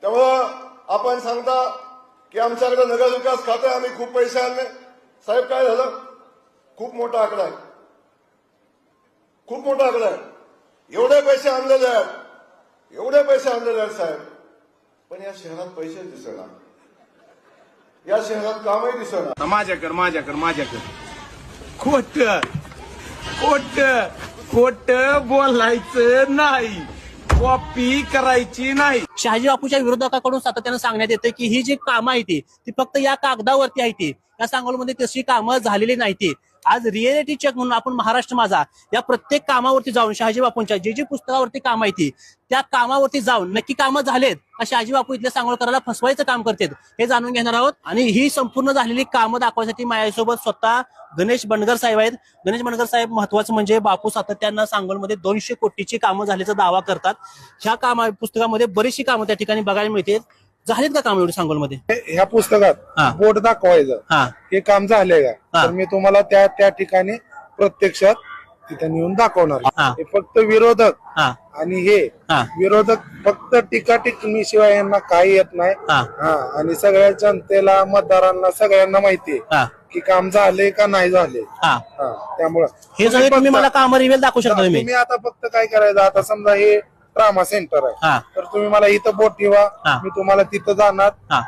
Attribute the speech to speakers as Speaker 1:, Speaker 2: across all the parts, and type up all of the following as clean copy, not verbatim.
Speaker 1: त्यामुळं आपण सांगता की आमच्याकडे नगर विकास खातं आहे, आम्ही खूप पैसे आणले. साहेब काय झालं? खूप मोठा आकडा आहे, खूप मोठा आकडा आहे. एवढे पैसे आणलेले आहेत, एवढे पैसे आणलेले आहेत साहेब, पण या शहरात पैसे दिसेना, या शहरात कामही दिसेना.
Speaker 2: माझ्याकडे खोट खोट खोट बोलायचं नाही, कॉपी करायची नाही.
Speaker 3: शहाजी बापूच्या विरोधकाकडून सातत्यानं सांगण्यात येतं की ही जी कामं आहे ती फक्त या कागदावरती आहे. ती या सांगोलमध्ये तशी कामं झालेली नाही. ती आज रिएलिटी चेक म्हणून आपण महाराष्ट्र माझा या प्रत्येक कामावरती जाऊन शहाजी बापूंच्या जी पुस्तकावरती काम आहे ती त्या कामावरती जाऊन नक्की कामं झालेत का शहाजी बापू इथल्या सांगोलकराला फसवायचं काम करतात हे जाणून घेणार आहोत. आणि ही संपूर्ण झालेली कामं दाखवण्यासाठी माझ्यासोबत स्वतः गणेश बंडगर साहेब आहेत. गणेश बंडगर साहेब महत्वाचं म्हणजे बापू सातत्यानं सांगोलमध्ये 200 कोटीची कामं झाल्याचा दावा करतात. ह्या पुस्तकामध्ये बरीचशी कामं त्या ठिकाणी बघायला मिळते. झालीत का काम एवढी सांगोलमध्ये?
Speaker 4: ह्या पुस्तकात बोर्ड दाखवायचं हे काम झालंय का, तर मी तुम्हाला त्या ठिकाणी प्रत्यक्षात तिथे नेऊन दाखवणार. हे फक्त विरोधक आणि हे विरोधक फक्त टीका टिप्पणी शिवाय यांना काही येत नाही. आणि सगळ्या जनतेला, मतदारांना, सगळ्यांना माहितीये की काम झाले का नाही झाले. त्यामुळं
Speaker 3: हे सगळे तुम्ही मला काम रिव्हिल दाखवू शकता.
Speaker 4: तुम्ही आता फक्त काय करायचं, आता समजा हे ट्रामा सेंटर आहे, तर तुम्ही मला इथं बोट ठेवा, मी तुम्हाला तिथं जाणार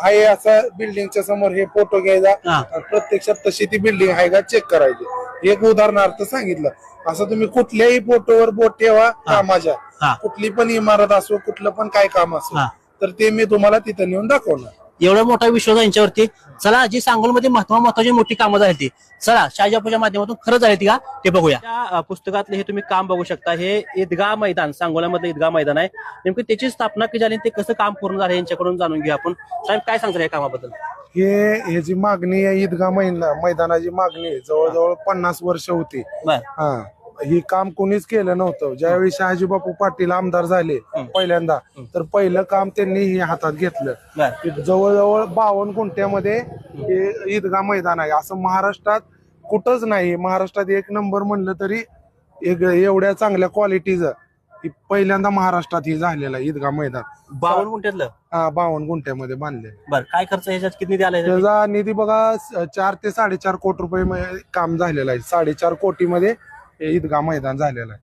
Speaker 4: आहे असं बिल्डिंगच्या समोर हे फोटो घ्यायचा, प्रत्यक्षात तशी ती बिल्डिंग आहे का चेक करायची. एक उदाहरणार्थ सांगितलं. असं तुम्ही कुठल्याही फोटोवर बोट ठेवा कामाच्या, कुठली पण इमारत असो, कुठलं पण काय काम असो, तर ते मी तुम्हाला तिथं नेऊन दाखवणार.
Speaker 3: एवढा मोठा विश्वास यांच्यावरती. चला, जी सांगोलमध्ये महत्वाची मोठी कामं झाली ती चला शहाजीबापूच्या माध्यमातून खरं झाली ती का ते बघूया. त्या पुस्तकातले हे तुम्ही काम बघू शकता. हे ईदगाह मैदान, सांगोल्यामधलं ईदगाह मैदान आहे. नेमकी त्याची स्थापना कधी झाली, ते कसं काम पूर्ण झालं यांच्याकडून जाणून घेऊ आपण. साहेब काय सांगता या कामाबद्दल?
Speaker 4: हे जी मागणी आहे, ईदगाह मैदानाची मागणी आहे, जवळजवळ 50 वर्ष होती. ही काम कोणीच केलं नव्हतं. ज्यावेळी शहाजीबापू पाटील आमदार झाले पहिल्यांदा, तर पहिलं काम त्यांनी हे हातात घेतलं. जवळजवळ 52 गुंठ्यामध्ये हे ईदगाह मैदान आहे. असं महाराष्ट्रात कुठंच नाही. महाराष्ट्रात एक नंबर म्हणलं तरी एवढ्या चांगल्या क्वालिटीचं पहिल्यांदा महाराष्ट्रात हे झालेलं आहे ईदगाह मैदान.
Speaker 3: 52 गुंठ्यातलं?
Speaker 4: 52 गुंठ्यामध्ये बांधले.
Speaker 3: बरं, काय खर्च ह्याच्यात किती निधी आला?
Speaker 4: त्याचा निधी बघा 4 ते 4.5 कोटी रुपये काम झालेलं आहे. 4.5 कोटीमध्ये ईदगाह मैदान झालेलं आहे.